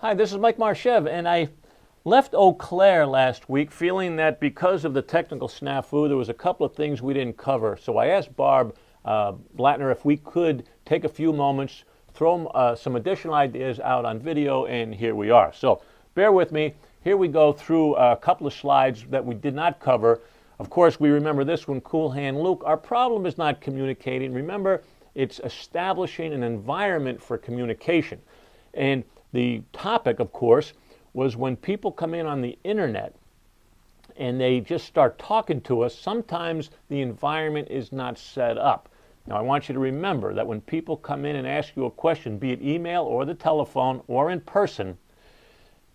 Hi, this is Mike Marchev, and I left Eau Claire last week feeling that because of the technical snafu, there was a couple of things we didn't cover. So I asked Barb Blattner if we could take a few moments, throw some additional ideas out on video, and here we are. So bear with me. Here we go through a couple of slides that we did not cover. Of course, we remember this one, Cool Hand Luke. Our problem is not communicating. Remember, it's establishing an environment for communication. And the topic, of course, was when people come in on the internet and they just start talking to us, sometimes the environment is not set up. Now, I want you to remember that when people come in and ask you a question, be it email or the telephone or in person,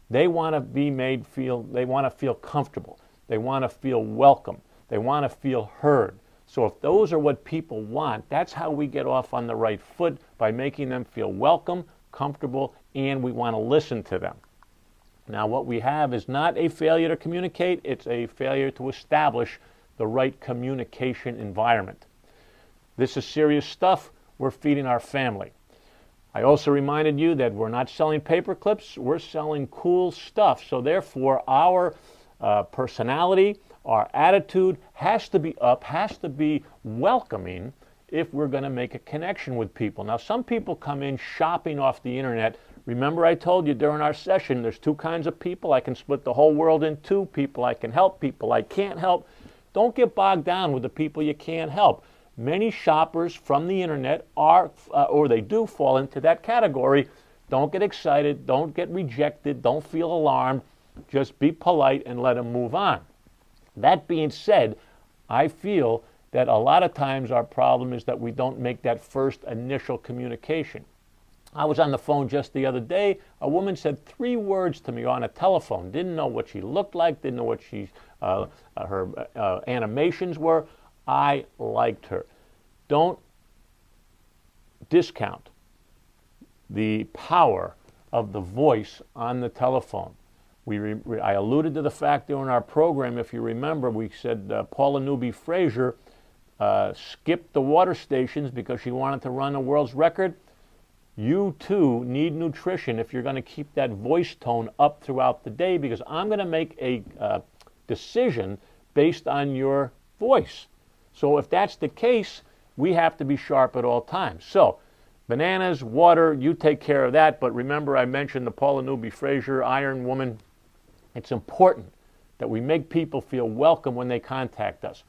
they want to feel comfortable. They want to feel welcome. They want to feel heard. So if those are what people want, that's how we get off on the right foot, by making them feel welcome, comfortable, and we want to listen to them. Now, what we have is not a failure to communicate, it's a failure to establish the right communication environment. This is serious stuff. We're feeding our family. I also reminded you that we're not selling paper clips, we're selling cool stuff. So therefore, our personality, our attitude has to be up, has to be welcoming if we're going to make a connection with people. Now, some people come in shopping off the internet. Remember, I told you during our session, there's two kinds of people. I can split the whole world in two: people I can help, people I can't help. Don't get bogged down with the people you can't help. Many shoppers from the internet are, or they do fall into that category. Don't get excited, don't get rejected, don't feel alarmed. Just be polite and let them move on. That being said, I feel that a lot of times our problem is that we don't make that first initial communication. I was on the phone just the other day. A woman said 3 words to me on a telephone. Didn't know what she looked like, didn't know what her animations were. I liked her. Don't discount the power of the voice on the telephone. I alluded to the fact during our program, if you remember, we said Paula Newby-Fraser skipped the water stations because she wanted to run a world's record. You too need nutrition if you're going to keep that voice tone up throughout the day, because I'm going to make a decision based on your voice. So if that's the case, we have to be sharp at all times. So bananas, water, you take care of that. But remember, I mentioned the Paula Newby-Fraser Iron Woman. It's important that we make people feel welcome when they contact us.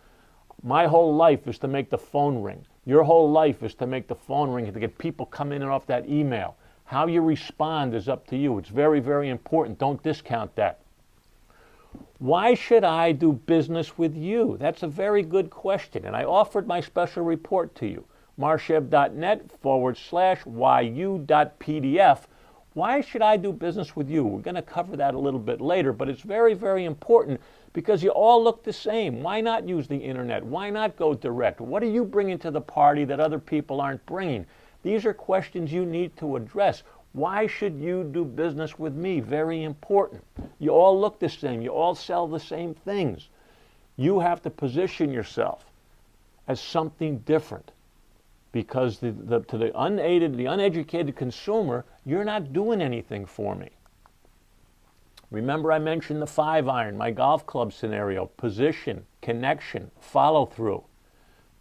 My whole life is to make the phone ring. Your whole life is to make the phone ring, to get people coming in off that email. How you respond is up to you. It's very, very important. Don't discount that. Why should I do business with you? That's a very good question, and I offered my special report to you. marchev.net/yu.pdf. Why should I do business with you? We're going to cover that a little bit later, but it's very, very important because you all look the same. Why not use the internet? Why not go direct? What are you bringing to the party that other people aren't bringing? These are questions you need to address. Why should you do business with me? Very important. You all look the same. You all sell the same things. You have to position yourself as something different, because to the unaided, the uneducated consumer, you're not doing anything for me. Remember, I mentioned the 5-iron, my golf club scenario: position, connection, follow through.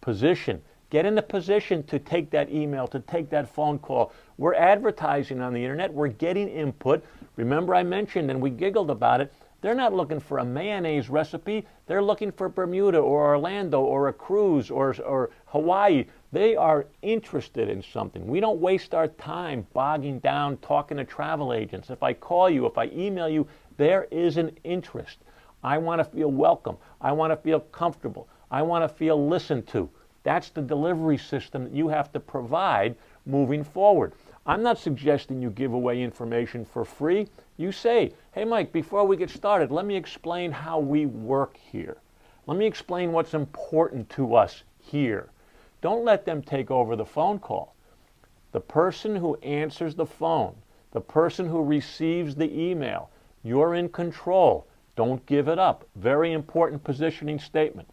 Position. Get in the position to take that email, to take that phone call. We're advertising on the internet. We're getting input. Remember, I mentioned, and we giggled about it, they're not looking for a mayonnaise recipe. They're looking for Bermuda or Orlando or a cruise or Hawaii. They are interested in something. We don't waste our time bogging down talking to travel agents. If I call you, if I email you, there is an interest. I want to feel welcome. I want to feel comfortable. I want to feel listened to. That's the delivery system that you have to provide moving forward. I'm not suggesting you give away information for free. You say, hey, Mike, before we get started, let me explain how we work here. Let me explain what's important to us here. Don't let them take over the phone call. The person who answers the phone, the person who receives the email, you're in control. Don't give it up. Very important positioning statement.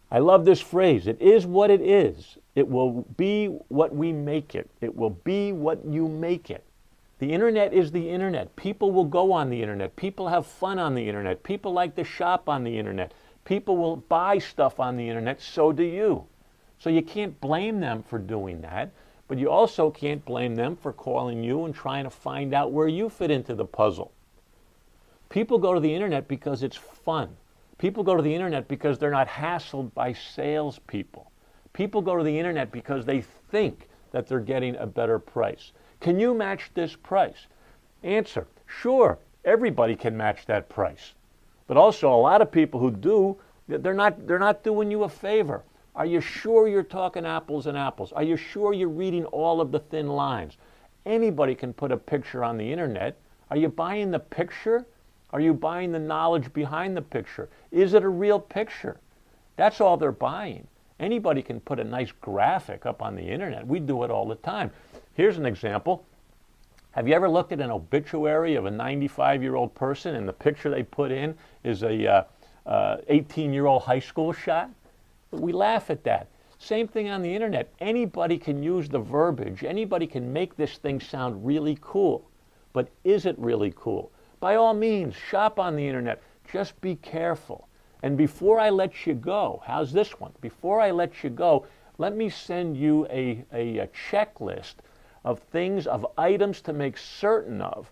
I love this phrase. It is what it is. It will be what we make it. It will be what you make it. The internet is the internet. People will go on the internet. People have fun on the internet. People like to shop on the internet. People will buy stuff on the internet. So do you. So you can't blame them for doing that, but you also can't blame them for calling you and trying to find out where you fit into the puzzle. People go to the internet because it's fun. People go to the internet because they're not hassled by salespeople. People go to the internet because they think that they're getting a better price. Can you match this price? Answer, sure, everybody can match that price. But also a lot of people who do, they're not doing you a favor. Are you sure you're talking apples and apples? Are you sure you're reading all of the thin lines? Anybody can put a picture on the internet. Are you buying the picture? Are you buying the knowledge behind the picture? Is it a real picture? That's all they're buying. Anybody can put a nice graphic up on the internet. We do it all the time. Here's an example. Have you ever looked at an obituary of a 95-year-old person and the picture they put in is a 18-year-old high school shot? We laugh at that. Same thing on the internet. Anybody can use the verbiage. Anybody can make this thing sound really cool. But is it really cool? By all means, shop on the internet. Just be careful. And before I let you go, how's this one? Before I let you go, let me send you a checklist of things, of items to make certain of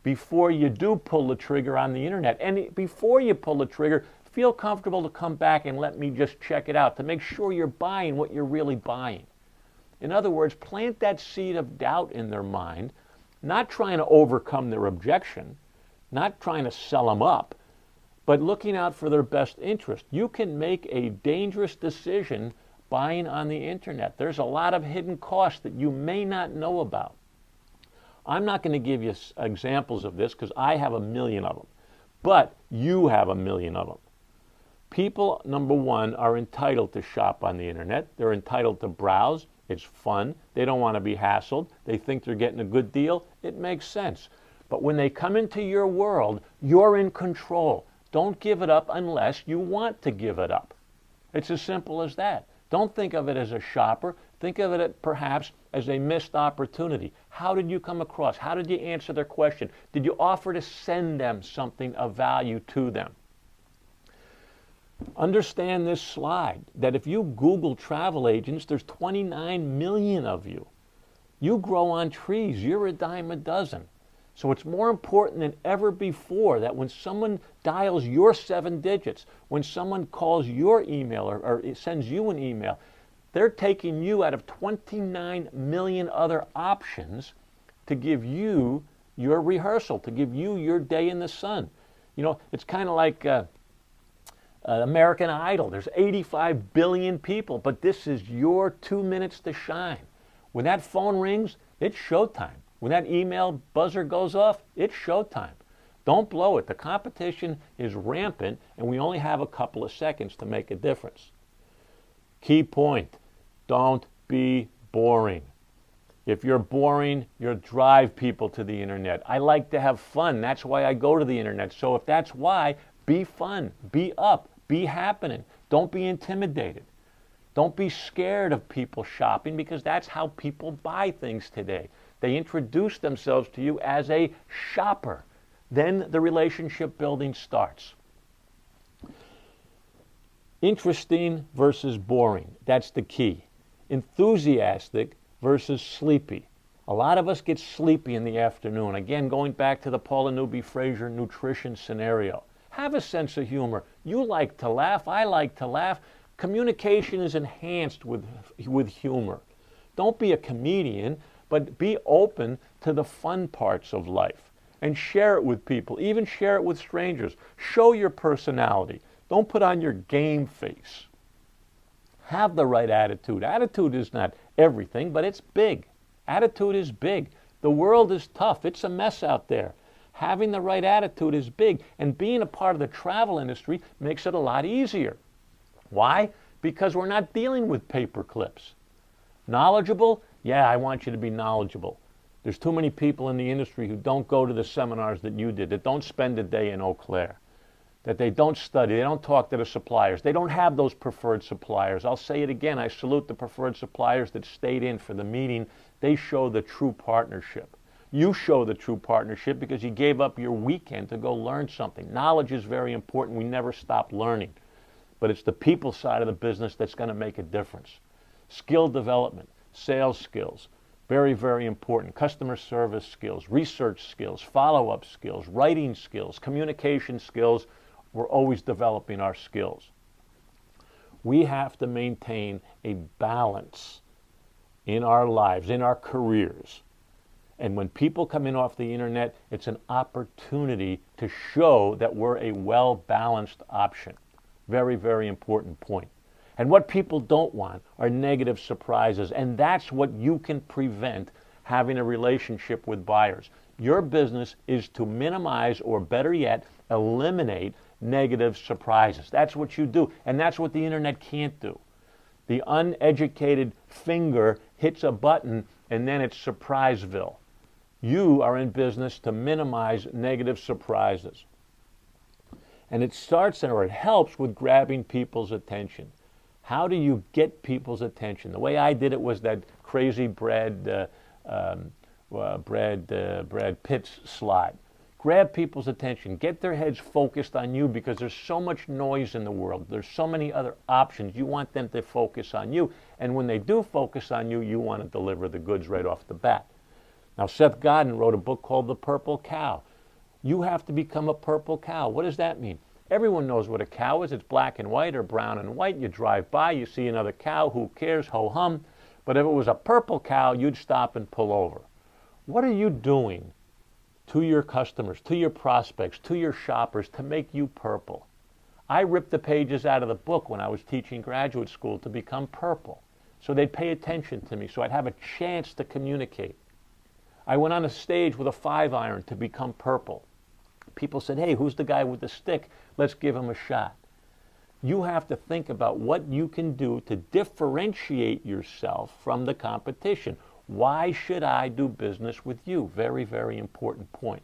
before you do pull the trigger on the internet. And before you pull the trigger, feel comfortable to come back and let me just check it out to make sure you're buying what you're really buying. In other words, plant that seed of doubt in their mind, not trying to overcome their objection, not trying to sell them up, but looking out for their best interest. You can make a dangerous decision buying on the internet. There's a lot of hidden costs that you may not know about. I'm not going to give you examples of this because I have a million of them, but you have a million of them. People, number one, are entitled to shop on the internet. They're entitled to browse. It's fun. They don't want to be hassled. They think they're getting a good deal. It makes sense. But when they come into your world, you're in control. Don't give it up unless you want to give it up. It's as simple as that. Don't think of it as a shopper. Think of it perhaps as a missed opportunity. How did you come across? How did you answer their question? Did you offer to send them something of value to them? Understand this slide, that if you Google travel agents, there's 29 million of you. You grow on trees. You're a dime a dozen. So it's more important than ever before that when someone dials your 7 digits, when someone calls your email or sends you an email, they're taking you out of 29 million other options to give you your rehearsal, to give you your day in the sun. You know, it's kind of like American Idol. There's 85 billion people, but this is your 2 minutes to shine. When that phone rings, it's showtime. When that email buzzer goes off, it's showtime. Don't blow it. The competition is rampant, and we only have a couple of seconds to make a difference. Key point, don't be boring. If you're boring, you'll drive people to the internet. I like to have fun. That's why I go to the internet. So if that's why, be fun, be up, be happening. Don't be intimidated. Don't be scared of people shopping because that's how people buy things today. They introduce themselves to you as a shopper. Then the relationship building starts. Interesting versus boring. That's the key. Enthusiastic versus sleepy. A lot of us get sleepy in the afternoon. Again, going back to the Paula Newby-Fraser nutrition scenario. Have a sense of humor. You like to laugh. I like to laugh. Communication is enhanced with humor. Don't be a comedian, but be open to the fun parts of life and share it with people, even share it with strangers. Show your personality. Don't put on your game face. Have the right attitude. Attitude is not everything, but it's big. Attitude is big. The world is tough. It's a mess out there. Having the right attitude is big, and being a part of the travel industry makes it a lot easier. Why? Because we're not dealing with paper clips. Knowledgeable? Yeah, I want you to be knowledgeable. There's too many people in the industry who don't go to the seminars that you did, that don't spend a day in Eau Claire, that they don't study, they don't talk to the suppliers, they don't have those preferred suppliers. I'll say it again, I salute the preferred suppliers that stayed in for the meeting. They show the true partnership. You show the true partnership because you gave up your weekend to go learn something. Knowledge is very important. We never stop learning. But it's the people side of the business that's going to make a difference. Skill development, sales skills, very, very important. Customer service skills, research skills, follow-up skills, writing skills, communication skills. We're always developing our skills. We have to maintain a balance in our lives, in our careers. And when people come in off the internet, it's an opportunity to show that we're a well-balanced option. Very, very important point. And what people don't want are negative surprises, and that's what you can prevent having a relationship with buyers. Your business is to minimize, or better yet, eliminate negative surprises. That's what you do, and that's what the internet can't do. The uneducated finger hits a button, and then it's Surpriseville. You are in business to minimize negative surprises. And it starts, or it helps, with grabbing people's attention. How do you get people's attention? The way I did it was that crazy Brad Pitt's slide. Grab people's attention. Get their heads focused on you because there's so much noise in the world. There's so many other options. You want them to focus on you. And when they do focus on you, you want to deliver the goods right off the bat. Now, Seth Godin wrote a book called The Purple Cow. You have to become a purple cow. What does that mean? Everyone knows what a cow is. It's black and white or brown and white. You drive by, you see another cow, who cares, ho-hum. But if it was a purple cow, you'd stop and pull over. What are you doing to your customers, to your prospects, to your shoppers to make you purple? I ripped the pages out of the book when I was teaching graduate school to become purple. So they'd pay attention to me, so I'd have a chance to communicate. I went on a stage with a 5-iron to become purple. People said, hey, who's the guy with the stick? Let's give him a shot. You have to think about what you can do to differentiate yourself from the competition. Why should I do business with you? Very, very important point.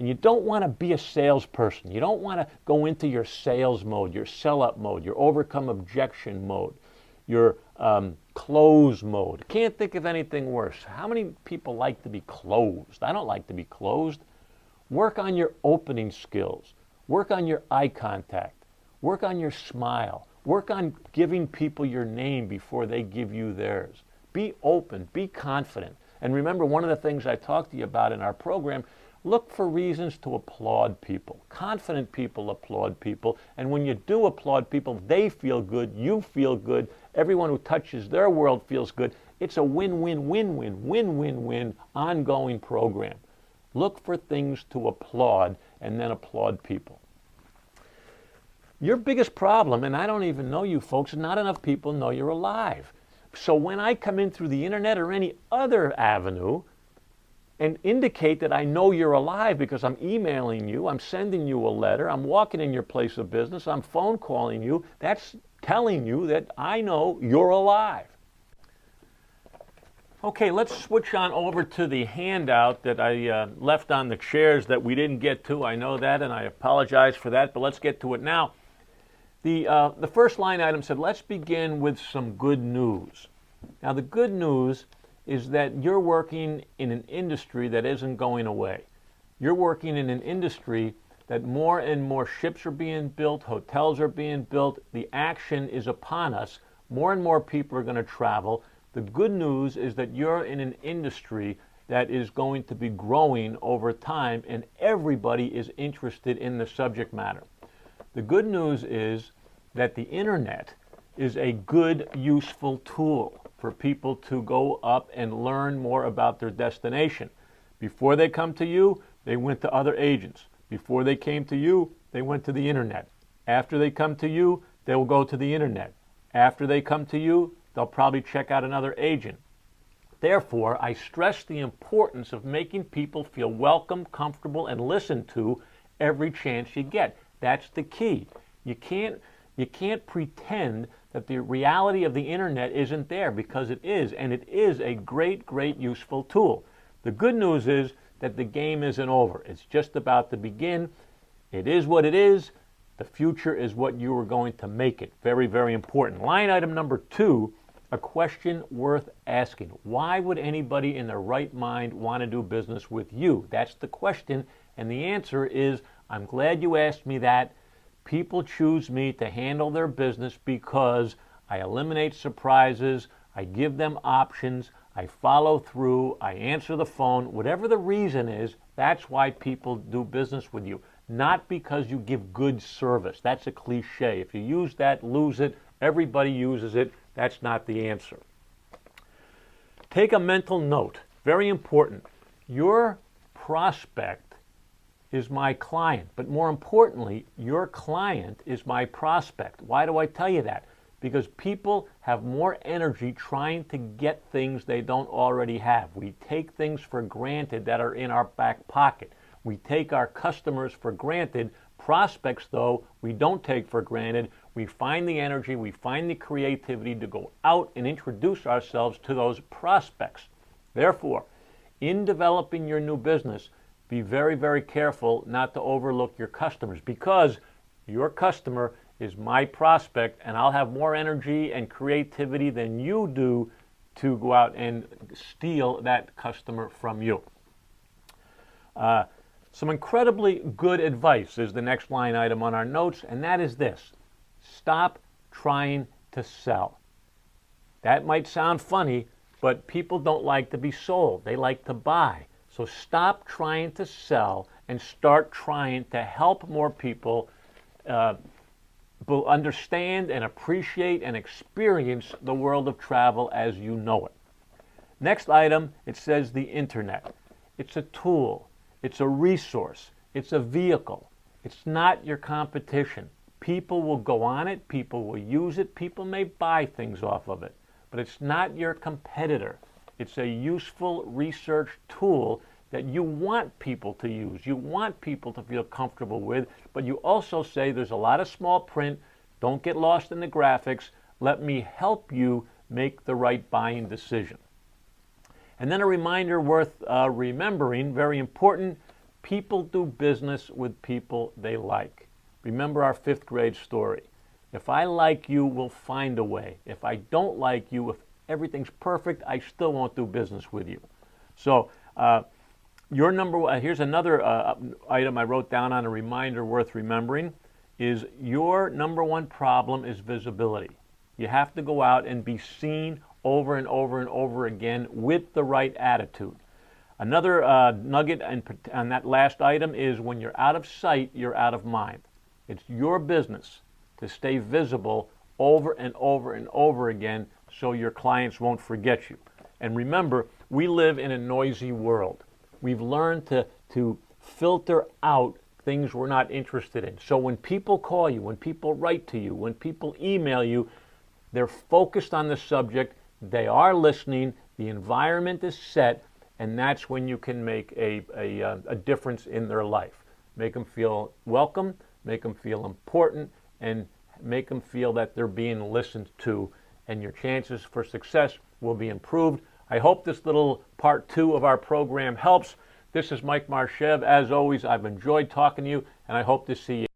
And you don't want to be a salesperson. You don't want to go into your sales mode, your sell-up mode, your overcome objection mode, your close mode. Can't think of anything worse. How many people like to be closed? I don't like to be closed. Work on your opening skills. Work on your eye contact. Work on your smile. Work on giving people your name before they give you theirs. Be open. Be confident. And remember, one of the things I talked to you about in our program, look for reasons to applaud people. Confident people applaud people. And when you do applaud people, they feel good. You feel good. Everyone who touches their world feels good. It's a win-win-win-win-win-win-win ongoing program. Look for things to applaud and then applaud people. Your biggest problem, and I don't even know you folks, not enough people know you're alive. So when I come in through the internet or any other avenue and indicate that I know you're alive because I'm emailing you, I'm sending you a letter, I'm walking in your place of business, I'm phone calling you, that's telling you that I know you're alive. Okay, let's switch on over to the handout that I left on the chairs that we didn't get to. I know that, and I apologize for that, but let's get to it now. The first line item said, let's begin with some good news. Now, the good news is that you're working in an industry that isn't going away. You're working in an industry that more and more ships are being built, hotels are being built, the action is upon us, more and more people are going to travel. The good news is that you're in an industry that is going to be growing over time, and everybody is interested in the subject matter. The good news is that the internet is a good, useful tool for people to go up and learn more about their destination. Before they come to you, they went to other agents. Before they came to you, they went to the internet. After they come to you, they will go to the internet. After they come to you, they'll probably check out another agent. Therefore, I stress the importance of making people feel welcome, comfortable, and listened to every chance you get. That's the key. You can't pretend that the reality of the internet isn't there, because it is, and it is a great, great useful tool. The good news is that the game isn't over. It's just about to begin. It is what it is. The future is what you are going to make it. Very, very important. Line item number 2 a question worth asking. Why would anybody in their right mind want to do business with you? That's the question, and the answer is, I'm glad you asked me that. People choose me to handle their business because I eliminate surprises, I give them options, I follow through, I answer the phone. Whatever the reason is, that's why people do business with you. Not because you give good service. That's a cliche. If you use that, lose it. Everybody uses it. That's not the answer. Take a mental note. Very important. Your prospect is my client, but more importantly, your client is my prospect. Why do I tell you that? Because people have more energy trying to get things they don't already have. We take things for granted that are in our back pocket. We take our customers for granted. Prospects, though, we don't take for granted. We find the energy, we find the creativity to go out and introduce ourselves to those prospects. Therefore, in developing your new business, be very, very careful not to overlook your customers, because your customer is my prospect, and I'll have more energy and creativity than you do to go out and steal that customer from you. Some incredibly good advice is the next line item on our notes, and that is this: stop trying to sell. That might sound funny, but people don't like to be sold. They like to buy. So stop trying to sell and start trying to help more people understand and appreciate and experience the world of travel as you know it. Next item, it says the internet. It's a tool. It's a resource. It's a vehicle. It's not your competition. People will go on it. People will use it. People may buy things off of it. But it's not your competitor. It's a useful research tool that you want people to use. You want people to feel comfortable with, but you also say there's a lot of small print. Don't get lost in the graphics. Let me help you make the right buying decision. And then a reminder worth remembering, very important: people do business with people they like. Remember our 5th grade story. If I like you, we'll find a way. If I don't like you, if everything's perfect, I still won't do business with you. So your here's another item I wrote down on a reminder worth remembering, is your number one problem is visibility. You have to go out and be seen over and over and over again with the right attitude. Another nugget on that last item is, when you're out of sight, you're out of mind. It's your business to stay visible over and over and over again so your clients won't forget you. And remember, we live in a noisy world. We've learned to filter out things we're not interested in. So when people call you, when people write to you, when people email you, they're focused on the subject, they are listening, the environment is set, and that's when you can make a difference in their life. Make them feel welcome, make them feel important, and make them feel that they're being listened to, and your chances for success will be improved. I hope this little part 2 of our program helps. This is Mike Marshev. As always, I've enjoyed talking to you, and I hope to see you.